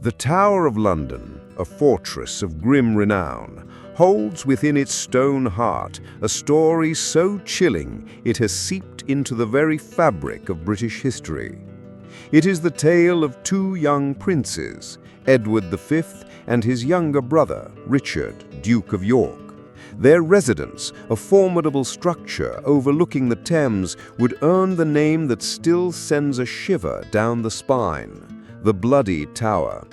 The Tower of London, a fortress of grim renown, holds within its stone heart a story so chilling it has seeped into the very fabric of British history. It is the tale of two young princes, Edward V and his younger brother, Richard, Duke of York. Their residence, a formidable structure overlooking the Thames, would earn the name that still sends a shiver down the spine: the Bloody Tower.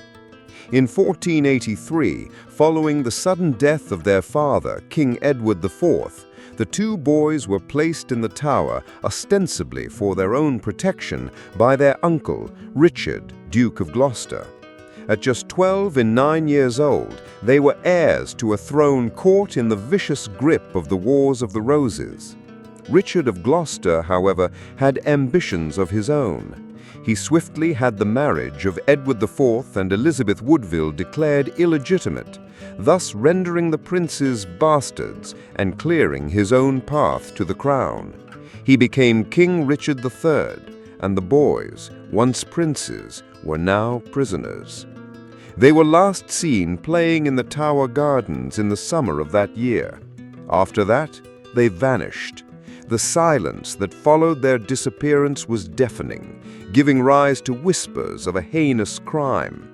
In 1483, following the sudden death of their father, King Edward IV, the two boys were placed in the tower ostensibly for their own protection by their uncle, Richard, Duke of Gloucester. At just 12 and 9 years old, they were heirs to a throne caught in the vicious grip of the Wars of the Roses. Richard of Gloucester, however, had ambitions of his own. He swiftly had the marriage of Edward IV and Elizabeth Woodville declared illegitimate, thus rendering the princes bastards and clearing his own path to the crown. He became King Richard III, and the boys, once princes, were now prisoners. They were last seen playing in the Tower Gardens in the summer of that year. After that, they vanished. The silence that followed their disappearance was deafening, giving rise to whispers of a heinous crime.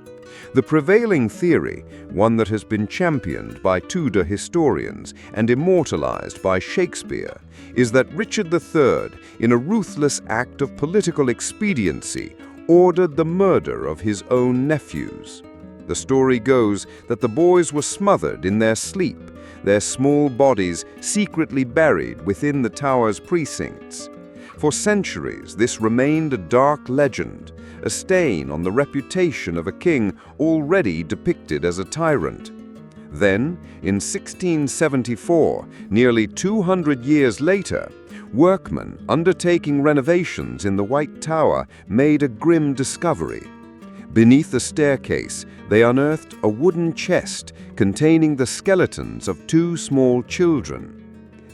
The prevailing theory, one that has been championed by Tudor historians and immortalized by Shakespeare, is that Richard III, in a ruthless act of political expediency, ordered the murder of his own nephews. The story goes that the boys were smothered in their sleep, their small bodies secretly buried within the tower's precincts. For centuries, this remained a dark legend, a stain on the reputation of a king already depicted as a tyrant. Then, in 1674, nearly 200 years later, workmen undertaking renovations in the White Tower made a grim discovery. Beneath the staircase, they unearthed a wooden chest containing the skeletons of two small children.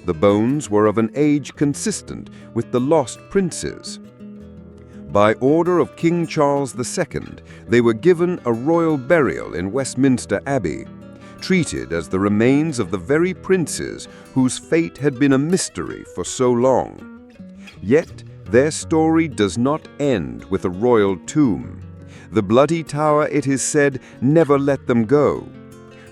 The bones were of an age consistent with the lost princes. By order of King Charles II, they were given a royal burial in Westminster Abbey, treated as the remains of the very princes whose fate had been a mystery for so long. Yet, their story does not end with a royal tomb. The Bloody Tower, it is said, never let them go.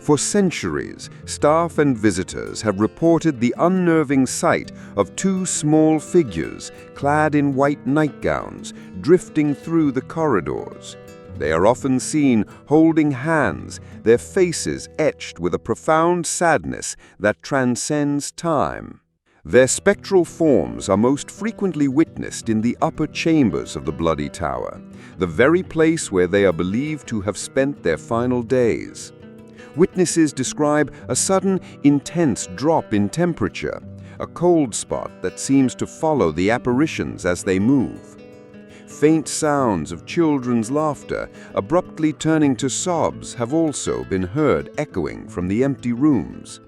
For centuries, staff and visitors have reported the unnerving sight of two small figures clad in white nightgowns drifting through the corridors. They are often seen holding hands, their faces etched with a profound sadness that transcends time. Their spectral forms are most frequently witnessed in the upper chambers of the Bloody Tower, the very place where they are believed to have spent their final days. Witnesses describe a sudden, intense drop in temperature, a cold spot that seems to follow the apparitions as they move. Faint sounds of children's laughter, abruptly turning to sobs, have also been heard echoing from the empty rooms.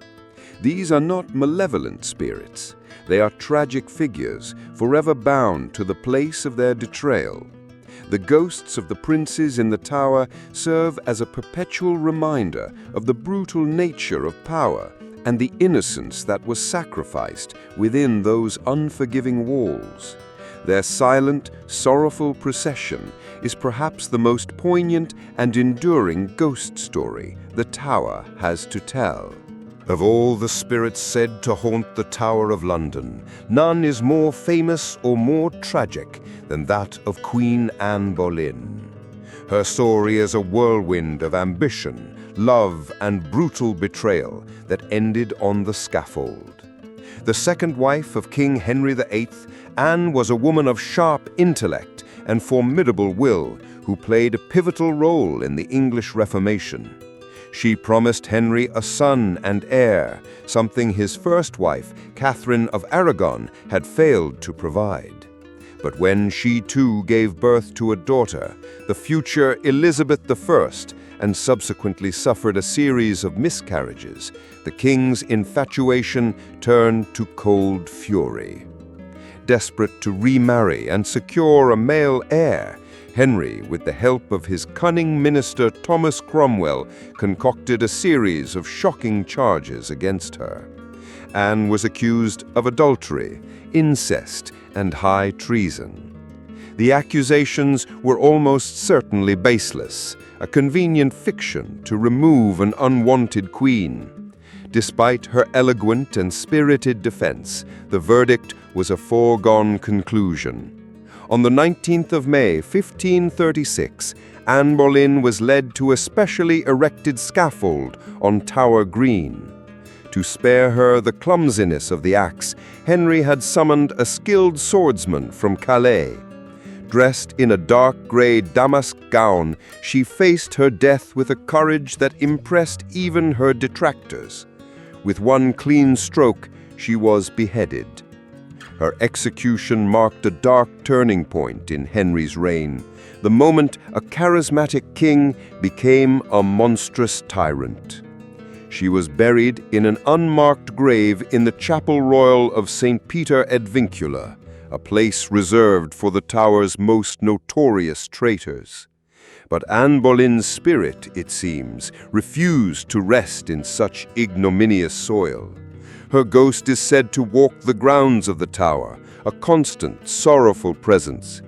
These are not malevolent spirits. They are tragic figures, forever bound to the place of their betrayal. The ghosts of the princes in the tower serve as a perpetual reminder of the brutal nature of power and the innocence that was sacrificed within those unforgiving walls. Their silent, sorrowful procession is perhaps the most poignant and enduring ghost story the tower has to tell. Of all the spirits said to haunt the Tower of London, none is more famous or more tragic than that of Queen Anne Boleyn. Her story is a whirlwind of ambition, love, and brutal betrayal that ended on the scaffold. The second wife of King Henry VIII, Anne was a woman of sharp intellect and formidable will who played a pivotal role in the English Reformation. She promised Henry a son and heir, something his first wife, Catherine of Aragon, had failed to provide. But when she too gave birth to a daughter, the future Elizabeth I, and subsequently suffered a series of miscarriages, the king's infatuation turned to cold fury. Desperate to remarry and secure a male heir, Henry, with the help of his cunning minister Thomas Cromwell, concocted a series of shocking charges against her. Anne was accused of adultery, incest, and high treason. The accusations were almost certainly baseless, a convenient fiction to remove an unwanted queen. Despite her eloquent and spirited defense, the verdict was a foregone conclusion. On the 19th of May, 1536, Anne Boleyn was led to a specially erected scaffold on Tower Green. To spare her the clumsiness of the axe, Henry had summoned a skilled swordsman from Calais. Dressed in a dark grey damask gown, she faced her death with a courage that impressed even her detractors. With one clean stroke, she was beheaded. Her execution marked a dark turning point in Henry's reign, the moment a charismatic king became a monstrous tyrant. She was buried in an unmarked grave in the Chapel Royal of St. Peter ad Vincula, a place reserved for the Tower's most notorious traitors. But Anne Boleyn's spirit, it seems, refused to rest in such ignominious soil. Her ghost is said to walk the grounds of the Tower, a constant, sorrowful presence.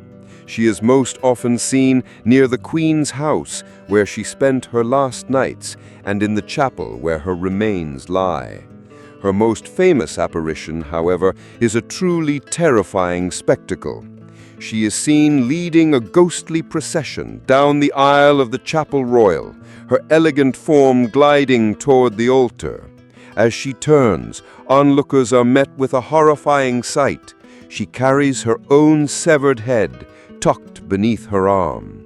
She is most often seen near the Queen's house, where she spent her last nights, and in the chapel where her remains lie. Her most famous apparition, however, is a truly terrifying spectacle. She is seen leading a ghostly procession down the aisle of the Chapel Royal, her elegant form gliding toward the altar. As she turns, onlookers are met with a horrifying sight. She carries her own severed head, tucked beneath her arm.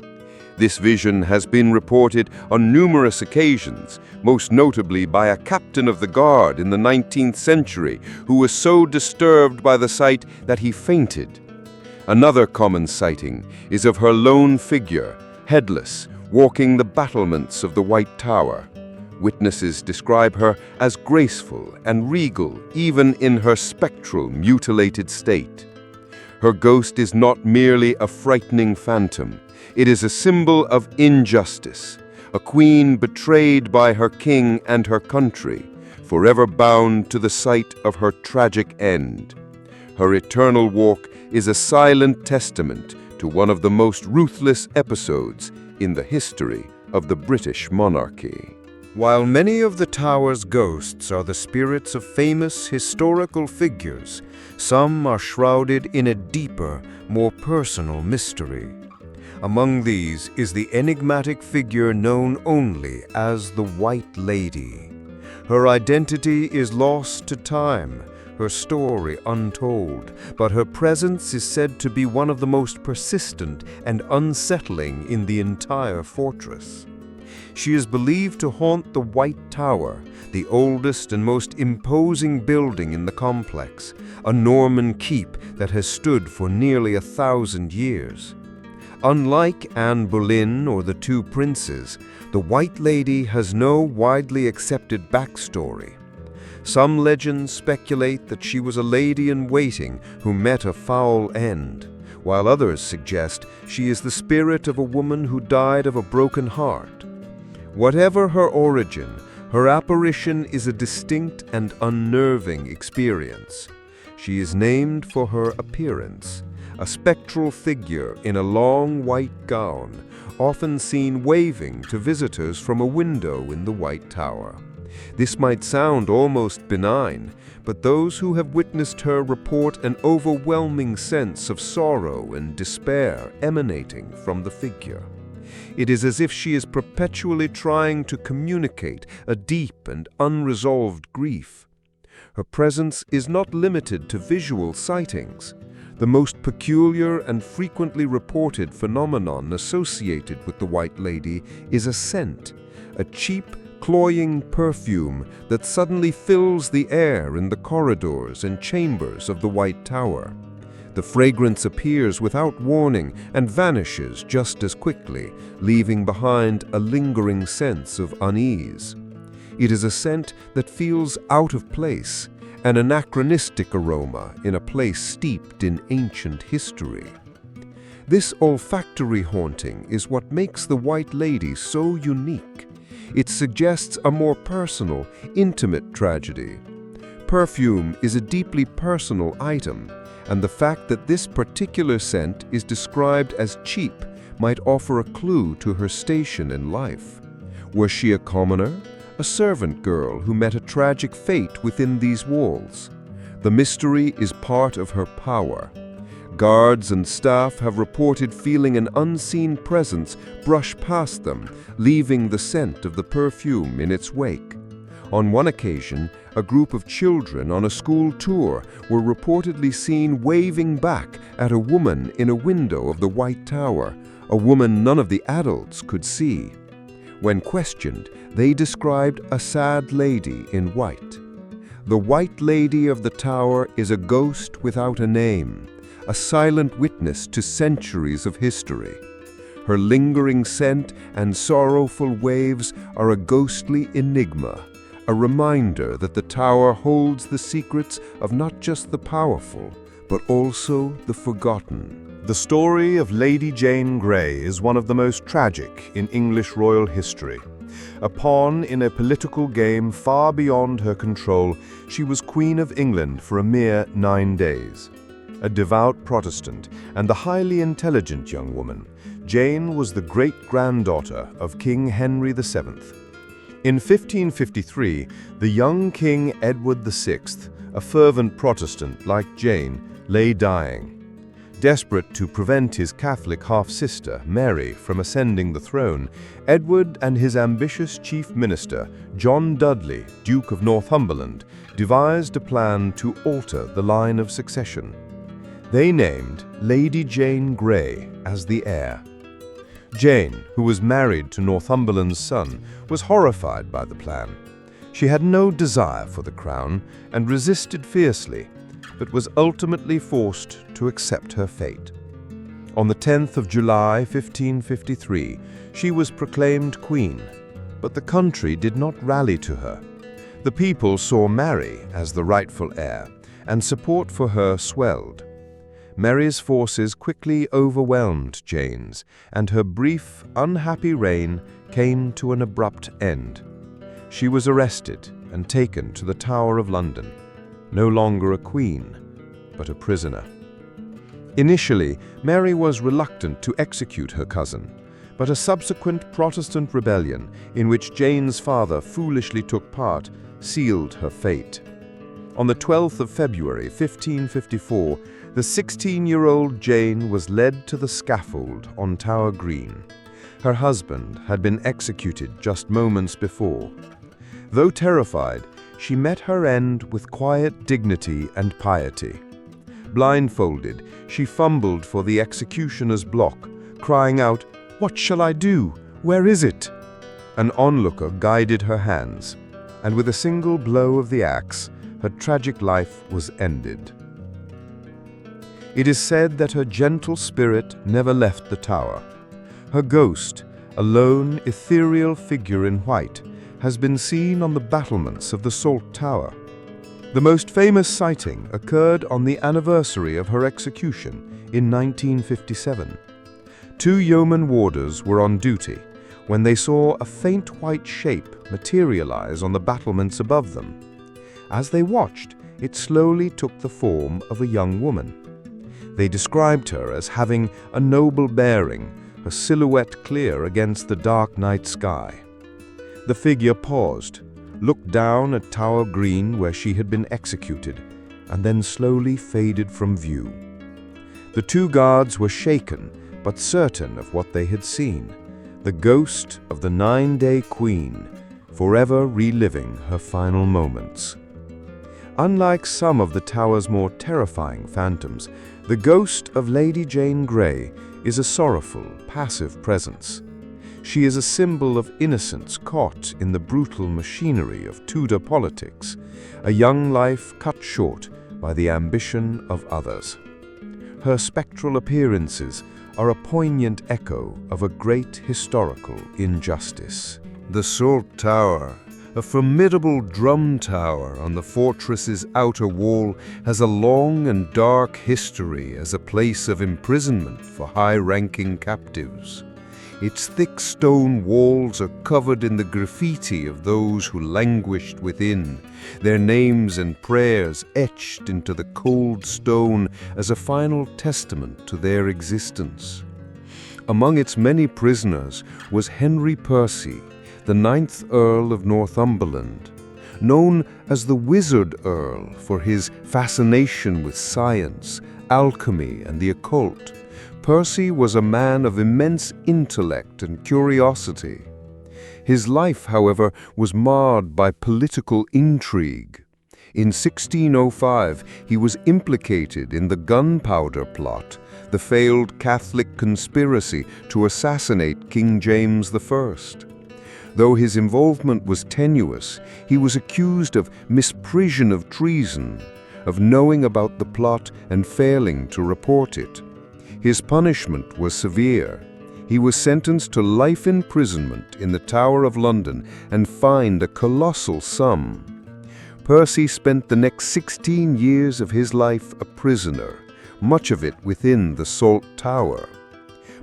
This vision has been reported on numerous occasions, most notably by a captain of the guard in the 19th century who was so disturbed by the sight that he fainted. Another common sighting is of her lone figure, headless, walking the battlements of the White Tower. Witnesses describe her as graceful and regal, even in her spectral, mutilated state. Her ghost is not merely a frightening phantom. It is a symbol of injustice, a queen betrayed by her king and her country, forever bound to the site of her tragic end. Her eternal walk is a silent testament to one of the most ruthless episodes in the history of the British monarchy. While many of the Tower's ghosts are the spirits of famous historical figures, some are shrouded in a deeper, more personal mystery. Among these is the enigmatic figure known only as the White Lady. Her identity is lost to time, her story untold, but her presence is said to be one of the most persistent and unsettling in the entire fortress. She is believed to haunt the White Tower, the oldest and most imposing building in the complex, a Norman keep that has stood for nearly 1,000 years. Unlike Anne Boleyn or the two princes, the White Lady has no widely accepted backstory. Some legends speculate that she was a lady-in-waiting who met a foul end, while others suggest she is the spirit of a woman who died of a broken heart. Whatever her origin, her apparition is a distinct and unnerving experience. She is named for her appearance, a spectral figure in a long white gown, often seen waving to visitors from a window in the White Tower. This might sound almost benign, but those who have witnessed her report an overwhelming sense of sorrow and despair emanating from the figure. It is as if she is perpetually trying to communicate a deep and unresolved grief. Her presence is not limited to visual sightings. The most peculiar and frequently reported phenomenon associated with the White Lady is a scent, a cheap, cloying perfume that suddenly fills the air in the corridors and chambers of the White Tower. The fragrance appears without warning and vanishes just as quickly, leaving behind a lingering sense of unease. It is a scent that feels out of place, an anachronistic aroma in a place steeped in ancient history. This olfactory haunting is what makes the White Lady so unique. It suggests a more personal, intimate tragedy. Perfume is a deeply personal item, and the fact that this particular scent is described as cheap might offer a clue to her station in life. Was she a commoner, a servant girl who met a tragic fate within these walls? The mystery is part of her power. Guards and staff have reported feeling an unseen presence brush past them, leaving the scent of the perfume in its wake. On one occasion, a group of children on a school tour were reportedly seen waving back at a woman in a window of the White Tower, a woman none of the adults could see. When questioned, they described a sad lady in white. The White Lady of the Tower is a ghost without a name, a silent witness to centuries of history. Her lingering scent and sorrowful waves are a ghostly enigma, a reminder that the tower holds the secrets of not just the powerful, but also the forgotten. The story of Lady Jane Grey is one of the most tragic in English royal history. A pawn in a political game far beyond her control, she was Queen of England for a mere 9 days. A devout Protestant and a highly intelligent young woman, Jane was the great-granddaughter of King Henry VII. In 1553, the young King Edward VI, a fervent Protestant like Jane, lay dying. Desperate to prevent his Catholic half-sister, Mary, from ascending the throne, Edward and his ambitious chief minister, John Dudley, Duke of Northumberland, devised a plan to alter the line of succession. They named Lady Jane Grey as the heir. Jane, who was married to Northumberland's son, was horrified by the plan. She had no desire for the crown and resisted fiercely, but was ultimately forced to accept her fate. On the 10th of July, 1553, she was proclaimed queen, but the country did not rally to her. The people saw Mary as the rightful heir, and support for her swelled. Mary's forces quickly overwhelmed Jane's, and her brief, unhappy reign came to an abrupt end. She was arrested and taken to the Tower of London, no longer a queen, but a prisoner. Initially, Mary was reluctant to execute her cousin, but a subsequent Protestant rebellion, in which Jane's father foolishly took part, sealed her fate. On the 12th of February, 1554, the 16-year-old Jane was led to the scaffold on Tower Green. Her husband had been executed just moments before. Though terrified, she met her end with quiet dignity and piety. Blindfolded, she fumbled for the executioner's block, crying out, "What shall I do? Where is it?" An onlooker guided her hands, and with a single blow of the axe, her tragic life was ended. It is said that her gentle spirit never left the tower. Her ghost, a lone, ethereal figure in white, has been seen on the battlements of the Salt Tower. The most famous sighting occurred on the anniversary of her execution in 1957. 2 Yeoman Warders were on duty when they saw a faint white shape materialize on the battlements above them. As they watched, it slowly took the form of a young woman. They described her as having a noble bearing, her silhouette clear against the dark night sky. The figure paused, looked down at Tower Green where she had been executed, and then slowly faded from view. The 2 guards were shaken, but certain of what they had seen, the ghost of the 9-day queen, forever reliving her final moments. Unlike some of the tower's more terrifying phantoms, the ghost of Lady Jane Grey is a sorrowful, passive presence. She is a symbol of innocence caught in the brutal machinery of Tudor politics, a young life cut short by the ambition of others. Her spectral appearances are a poignant echo of a great historical injustice. The Salt Tower, A formidable drum tower on the fortress's outer wall has a long and dark history as a place of imprisonment for high-ranking captives. Its thick stone walls are covered in the graffiti of those who languished within, their names and prayers etched into the cold stone as a final testament to their existence. Among its many prisoners was Henry Percy, the 9th Earl of Northumberland, known as the Wizard Earl for his fascination with science, alchemy, and the occult. Percy was a man of immense intellect and curiosity. His life, however, was marred by political intrigue. In 1605, he was implicated in the Gunpowder Plot, the failed Catholic conspiracy to assassinate King James I. Though his involvement was tenuous, he was accused of misprision of treason, of knowing about the plot and failing to report it. His punishment was severe. He was sentenced to life imprisonment in the Tower of London and fined a colossal sum. Percy spent the next 16 years of his life a prisoner, much of it within the Salt Tower.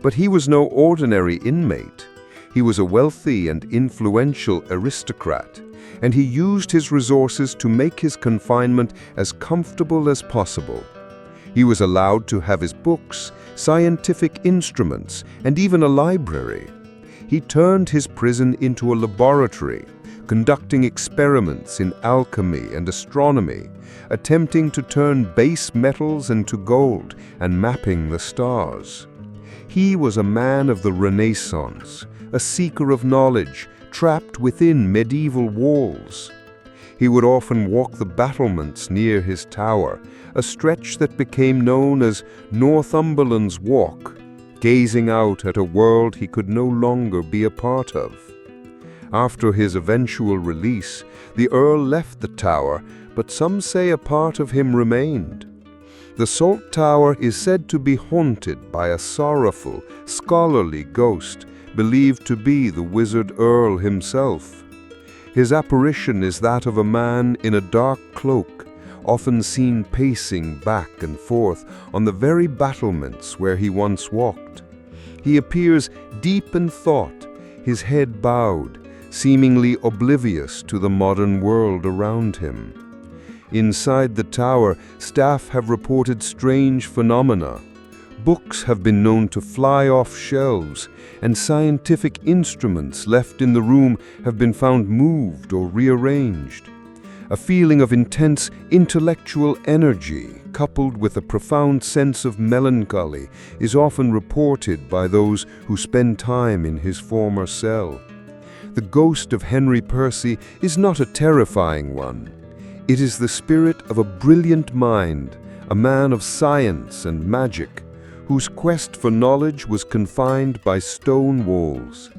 But he was no ordinary inmate. He was a wealthy and influential aristocrat, and he used his resources to make his confinement as comfortable as possible. He was allowed to have his books, scientific instruments, and even a library. He turned his prison into a laboratory, conducting experiments in alchemy and astronomy, attempting to turn base metals into gold and mapping the stars. He was a man of the Renaissance, a seeker of knowledge, trapped within medieval walls. He would often walk the battlements near his tower, a stretch that became known as Northumberland's Walk, gazing out at a world he could no longer be a part of. After his eventual release, the Earl left the tower, but some say a part of him remained. The Salt Tower is said to be haunted by a sorrowful, scholarly ghost, believed to be the Wizard Earl himself. His apparition is that of a man in a dark cloak, often seen pacing back and forth on the very battlements where he once walked. He appears deep in thought, his head bowed, seemingly oblivious to the modern world around him. Inside the tower, staff have reported strange phenomena. Books have been known to fly off shelves, and scientific instruments left in the room have been found moved or rearranged. A feeling of intense intellectual energy, coupled with a profound sense of melancholy, is often reported by those who spend time in his former cell. The ghost of Henry Percy is not a terrifying one. It is the spirit of a brilliant mind, a man of science and magic, whose quest for knowledge was confined by stone walls.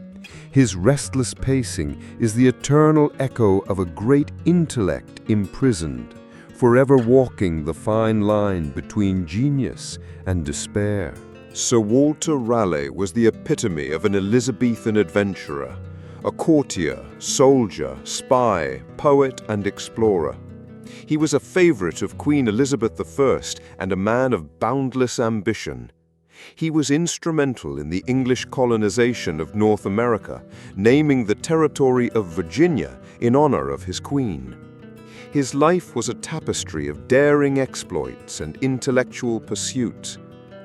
His restless pacing is the eternal echo of a great intellect imprisoned, forever walking the fine line between genius and despair. Sir Walter Raleigh was the epitome of an Elizabethan adventurer, a courtier, soldier, spy, poet, and explorer. He was a favorite of Queen Elizabeth I and a man of boundless ambition. He was instrumental in the English colonization of North America, naming the territory of Virginia in honor of his queen. His life was a tapestry of daring exploits and intellectual pursuits,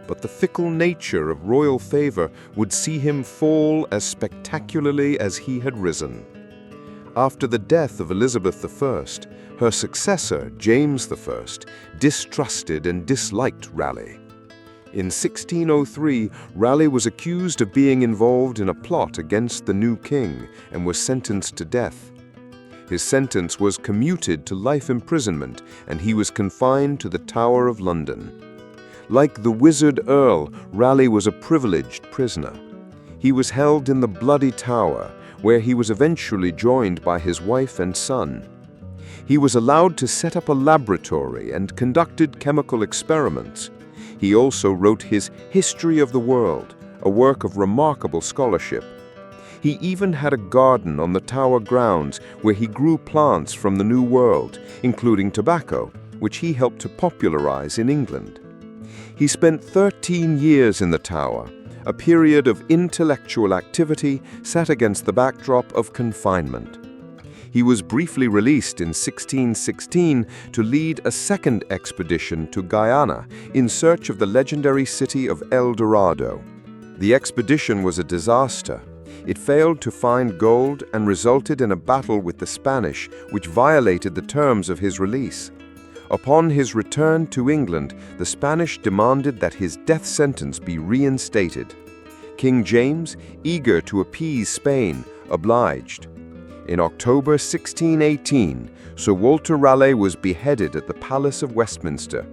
but the fickle nature of royal favor would see him fall as spectacularly as he had risen. After the death of Elizabeth I, her successor, James I, distrusted and disliked Raleigh. In 1603, Raleigh was accused of being involved in a plot against the new king and was sentenced to death. His sentence was commuted to life imprisonment, and he was confined to the Tower of London. Like the Wizard Earl, Raleigh was a privileged prisoner. He was held in the Bloody Tower, where he was eventually joined by his wife and son. He was allowed to set up a laboratory and conducted chemical experiments. He also wrote his History of the World, a work of remarkable scholarship. He even had a garden on the tower grounds where he grew plants from the New World, including tobacco, which he helped to popularize in England. He spent 13 years in the tower, a period of intellectual activity set against the backdrop of confinement. He was briefly released in 1616 to lead a second expedition to Guyana in search of the legendary city of El Dorado. The expedition was a disaster. It failed to find gold and resulted in a battle with the Spanish, which violated the terms of his release. Upon his return to England, the Spanish demanded that his death sentence be reinstated. King James, eager to appease Spain, obliged. In October 1618, Sir Walter Raleigh was beheaded at the Palace of Westminster.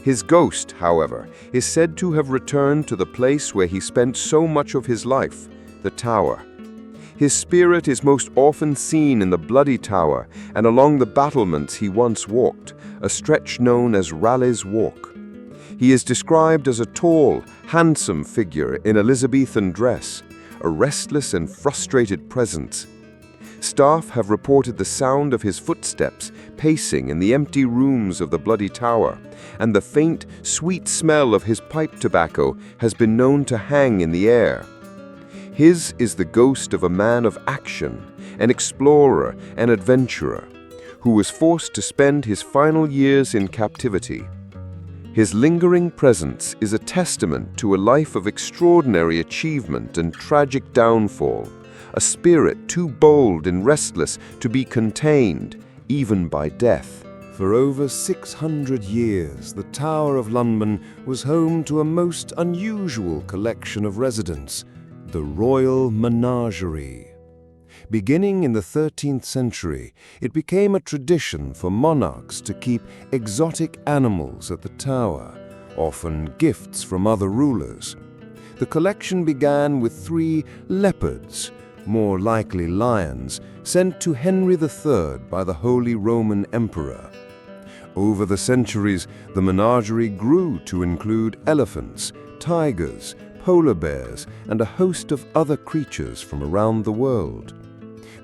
His ghost, however, is said to have returned to the place where he spent so much of his life, the Tower. His spirit is most often seen in the Bloody Tower and along the battlements he once walked, a stretch known as Raleigh's Walk. He is described as a tall, handsome figure in Elizabethan dress, a restless and frustrated presence. Staff have reported the sound of his footsteps pacing in the empty rooms of the Bloody Tower, and the faint, sweet smell of his pipe tobacco has been known to hang in the air. His is the ghost of a man of action, an explorer and adventurer, who was forced to spend his final years in captivity. His lingering presence is a testament to a life of extraordinary achievement and tragic downfall, a spirit too bold and restless to be contained, even by death. For over 600 years, the Tower of London was home to a most unusual collection of residents, the Royal Menagerie. Beginning in the 13th century, it became a tradition for monarchs to keep exotic animals at the Tower, often gifts from other rulers. The collection began with 3 leopards, more likely lions, sent to Henry III by the Holy Roman Emperor. Over the centuries, the menagerie grew to include elephants, tigers, polar bears, and a host of other creatures from around the world.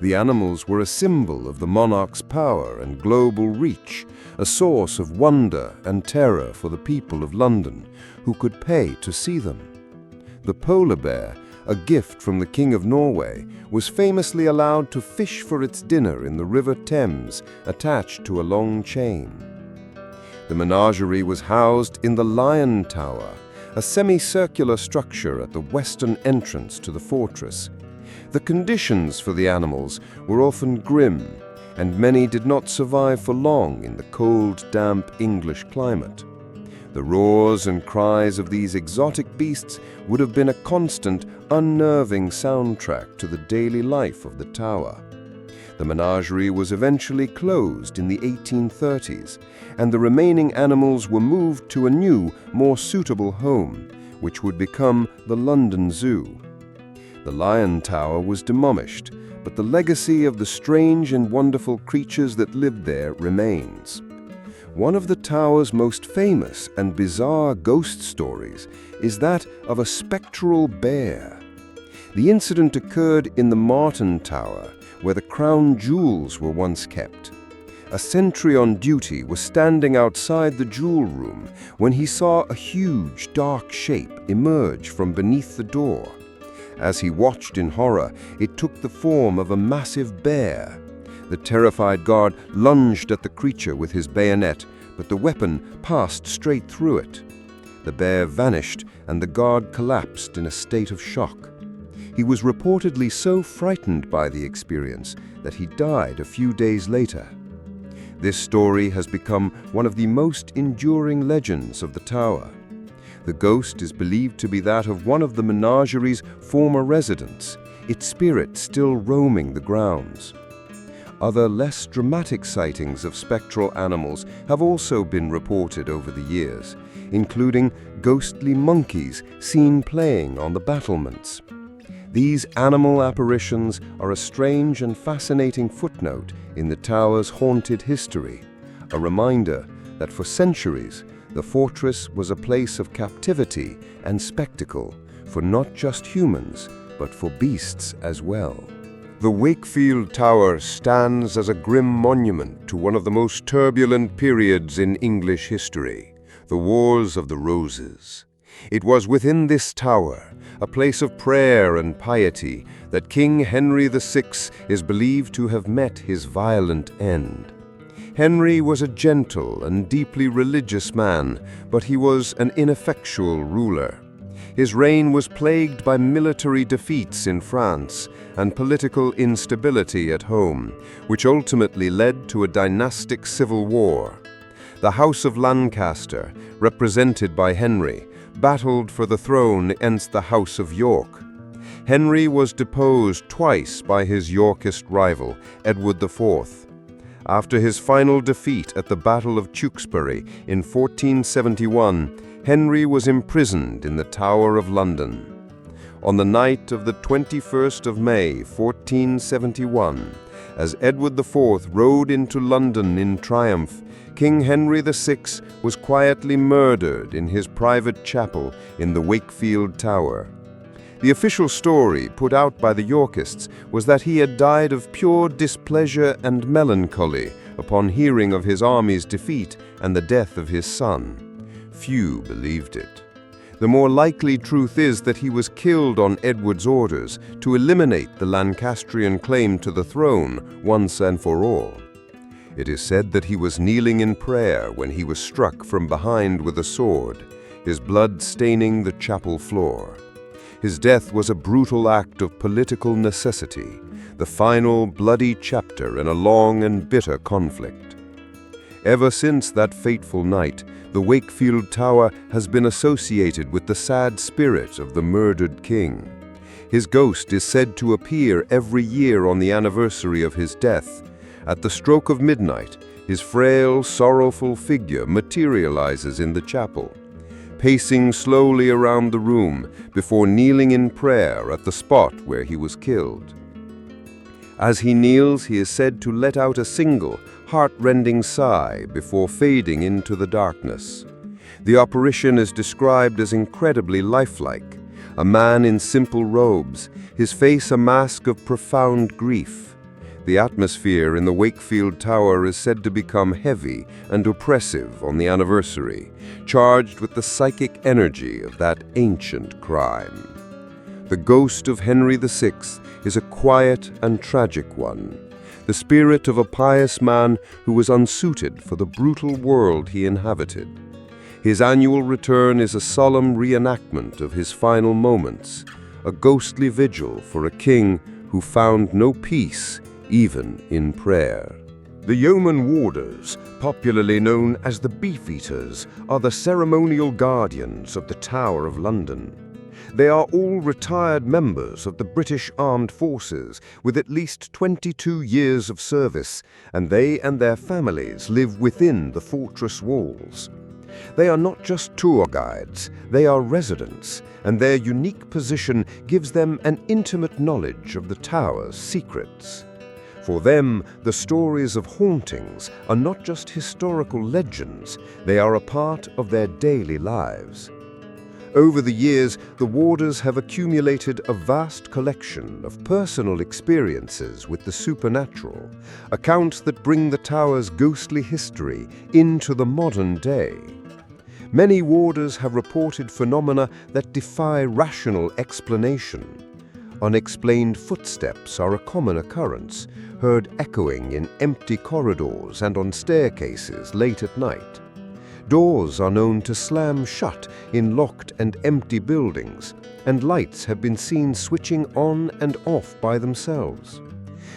The animals were a symbol of the monarch's power and global reach, a source of wonder and terror for the people of London, who could pay to see them. The polar bear, a gift from the King of Norway, was famously allowed to fish for its dinner in the River Thames, attached to a long chain. The menagerie was housed in the Lion Tower, a semicircular structure at the western entrance to the fortress. The conditions for the animals were often grim, and many did not survive for long in the cold, damp English climate. The roars and cries of these exotic beasts would have been a constant, unnerving soundtrack to the daily life of the tower. The menagerie was eventually closed in the 1830s, and the remaining animals were moved to a new, more suitable home, which would become the London Zoo. The Lion Tower was demolished, but the legacy of the strange and wonderful creatures that lived there remains. One of the tower's most famous and bizarre ghost stories is that of a spectral bear. The incident occurred in the Martin Tower, where the crown jewels were once kept. A sentry on duty was standing outside the jewel room when he saw a huge, dark shape emerge from beneath the door. As he watched in horror, it took the form of a massive bear. The terrified guard lunged at the creature with his bayonet, but the weapon passed straight through it. The bear vanished, and the guard collapsed in a state of shock. He was reportedly so frightened by the experience that he died a few days later. This story has become one of the most enduring legends of the tower. The ghost is believed to be that of one of the menagerie's former residents, its spirit still roaming the grounds. Other less dramatic sightings of spectral animals have also been reported over the years, including ghostly monkeys seen playing on the battlements. These animal apparitions are a strange and fascinating footnote in the tower's haunted history, a reminder that for centuries the fortress was a place of captivity and spectacle for not just humans, but for beasts as well. The Wakefield Tower stands as a grim monument to one of the most turbulent periods in English history, the Wars of the Roses. It was within this tower, a place of prayer and piety, that King Henry VI is believed to have met his violent end. Henry was a gentle and deeply religious man, but he was an ineffectual ruler. His reign was plagued by military defeats in France and political instability at home, which ultimately led to a dynastic civil war. The House of Lancaster, represented by Henry, battled for the throne against the House of York. Henry was deposed twice by his Yorkist rival, Edward IV. After his final defeat at the Battle of Tewkesbury in 1471, Henry was imprisoned in the Tower of London. On the night of the 21st of May, 1471, as Edward IV rode into London in triumph, King Henry VI was quietly murdered in his private chapel in the Wakefield Tower. The official story put out by the Yorkists was that he had died of pure displeasure and melancholy upon hearing of his army's defeat and the death of his son. Few believed it. The more likely truth is that he was killed on Edward's orders to eliminate the Lancastrian claim to the throne once and for all. It is said that he was kneeling in prayer when he was struck from behind with a sword, his blood staining the chapel floor. His death was a brutal act of political necessity, the final bloody chapter in a long and bitter conflict. Ever since that fateful night, the Wakefield Tower has been associated with the sad spirit of the murdered king. His ghost is said to appear every year on the anniversary of his death. At the stroke of midnight, his frail, sorrowful figure materializes in the chapel, pacing slowly around the room before kneeling in prayer at the spot where he was killed. As he kneels, he is said to let out a single, heart-rending sigh before fading into the darkness. The apparition is described as incredibly lifelike, a man in simple robes, his face a mask of profound grief. The atmosphere in the Wakefield Tower is said to become heavy and oppressive on the anniversary, charged with the psychic energy of that ancient crime. The ghost of Henry VI is a quiet and tragic one, the spirit of a pious man who was unsuited for the brutal world he inhabited. His annual return is a solemn reenactment of his final moments, a ghostly vigil for a king who found no peace even in prayer. The Yeoman Warders, popularly known as the Beefeaters, are the ceremonial guardians of the Tower of London. They are all retired members of the British Armed Forces with at least 22 years of service, and they and their families live within the fortress walls. They are not just tour guides, they are residents, and their unique position gives them an intimate knowledge of the tower's secrets. For them, the stories of hauntings are not just historical legends, they are a part of their daily lives. Over the years, the Warders have accumulated a vast collection of personal experiences with the supernatural, accounts that bring the tower's ghostly history into the modern day. Many Warders have reported phenomena that defy rational explanation. Unexplained footsteps are a common occurrence, heard echoing in empty corridors and on staircases late at night. Doors are known to slam shut in locked and empty buildings, and lights have been seen switching on and off by themselves.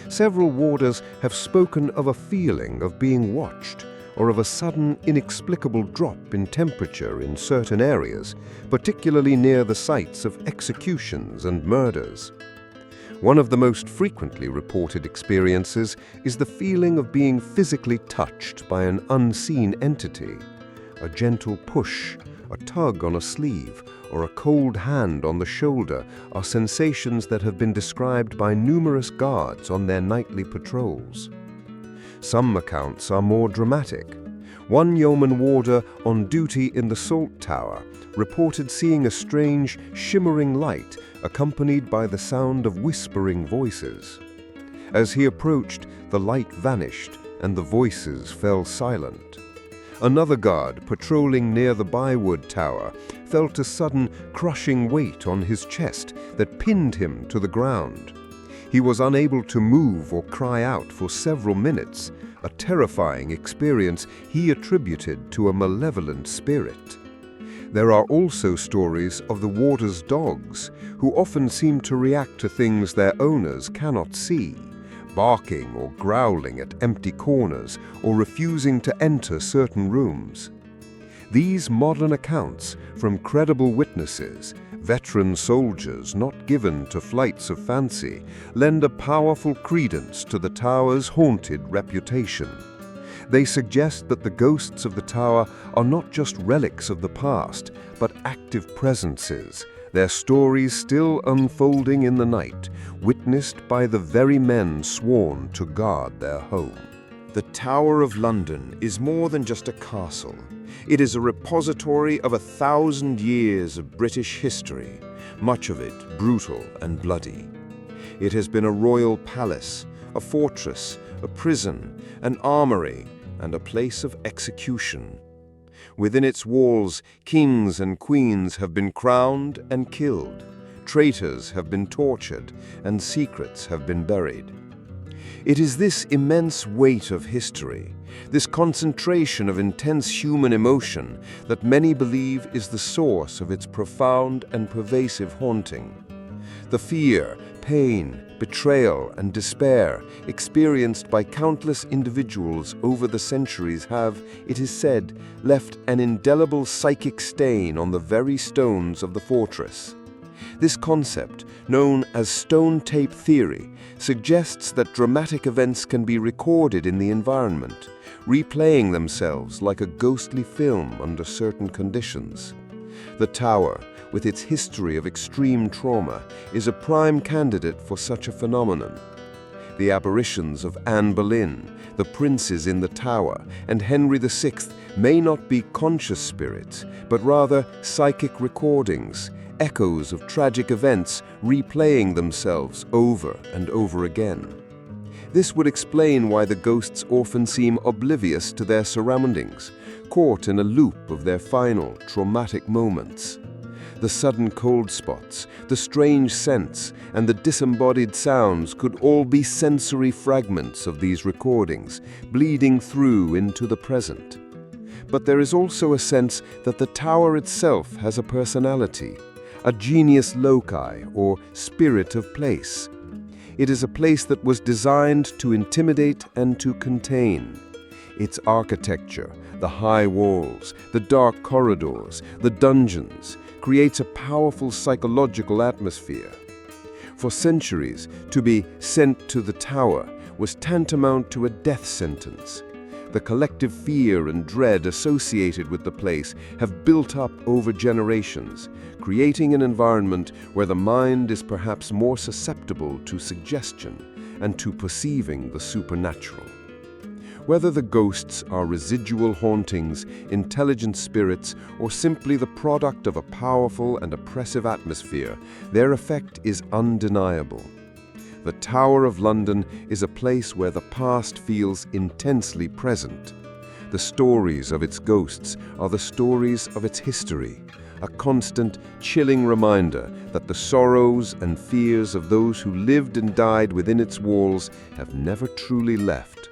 Several Warders have spoken of a feeling of being watched, or of a sudden, inexplicable drop in temperature in certain areas, particularly near the sites of executions and murders. One of the most frequently reported experiences is the feeling of being physically touched by an unseen entity. A gentle push, a tug on a sleeve, or a cold hand on the shoulder are sensations that have been described by numerous guards on their nightly patrols. Some accounts are more dramatic. One yeoman warder on duty in the Salt Tower reported seeing a strange, shimmering light accompanied by the sound of whispering voices. As he approached, the light vanished and the voices fell silent. Another guard, patrolling near the Bywood Tower, felt a sudden crushing weight on his chest that pinned him to the ground. He was unable to move or cry out for several minutes, a terrifying experience he attributed to a malevolent spirit. There are also stories of the Warders' dogs, who often seem to react to things their owners cannot see, barking or growling at empty corners or refusing to enter certain rooms. These modern accounts from credible witnesses, veteran soldiers not given to flights of fancy, lend a powerful credence to the tower's haunted reputation. They suggest that the ghosts of the tower are not just relics of the past, but active presences, their stories still unfolding in the night, witnessed by the very men sworn to guard their home. The Tower of London is more than just a castle. It is a repository of 1,000 years of British history, much of it brutal and bloody. It has been a royal palace, a fortress, a prison, an armory, and a place of execution. Within its walls, kings and queens have been crowned and killed, traitors have been tortured, and secrets have been buried. It is this immense weight of history, this concentration of intense human emotion, that many believe is the source of its profound and pervasive haunting. The fear, pain, betrayal, and despair experienced by countless individuals over the centuries have, it is said, left an indelible psychic stain on the very stones of the fortress. This concept, known as stone tape theory, suggests that dramatic events can be recorded in the environment, replaying themselves like a ghostly film under certain conditions. The tower, with its history of extreme trauma, is a prime candidate for such a phenomenon. The apparitions of Anne Boleyn, the princes in the tower, and Henry VI may not be conscious spirits, but rather psychic recordings, echoes of tragic events replaying themselves over and over again. This would explain why the ghosts often seem oblivious to their surroundings, caught in a loop of their final, traumatic moments. The sudden cold spots, the strange scents, and the disembodied sounds could all be sensory fragments of these recordings, bleeding through into the present. But there is also a sense that the tower itself has a personality, a genius loci, or spirit of place. It is a place that was designed to intimidate and to contain. Its architecture, the high walls, the dark corridors, the dungeons, creates a powerful psychological atmosphere. For centuries, to be sent to the tower was tantamount to a death sentence. The collective fear and dread associated with the place have built up over generations, creating an environment where the mind is perhaps more susceptible to suggestion and to perceiving the supernatural. Whether the ghosts are residual hauntings, intelligent spirits, or simply the product of a powerful and oppressive atmosphere, their effect is undeniable. The Tower of London is a place where the past feels intensely present. The stories of its ghosts are the stories of its history, a constant, chilling reminder that the sorrows and fears of those who lived and died within its walls have never truly left.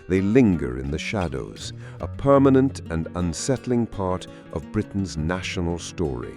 They linger in the shadows, a permanent and unsettling part of Britain's national story.